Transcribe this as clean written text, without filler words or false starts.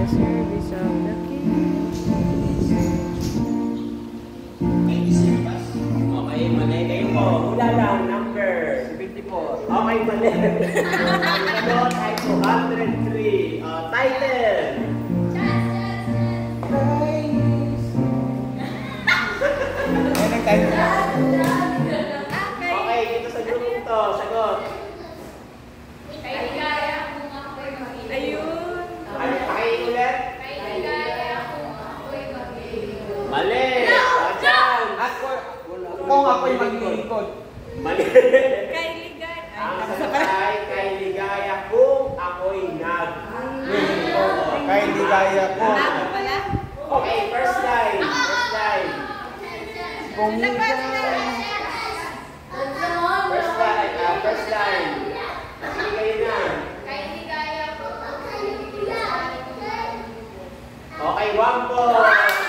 service of the King. Okay, mali kayo po. Hula lang, number 54. Okay, mali. Sagot ay 203. Title. Okay, dito sa grupo to. Sagot. Ayun. Ano pakihin ulit? Mali. Ajan. Kung ako'y maglilingkod. Mali. Kailigay. Ang sagot ay kay ligaya kung ako'y Kay ligaya ko. Ako pala. Okay, first line. First line. First line. Sige kayo na. Okay, 1 point.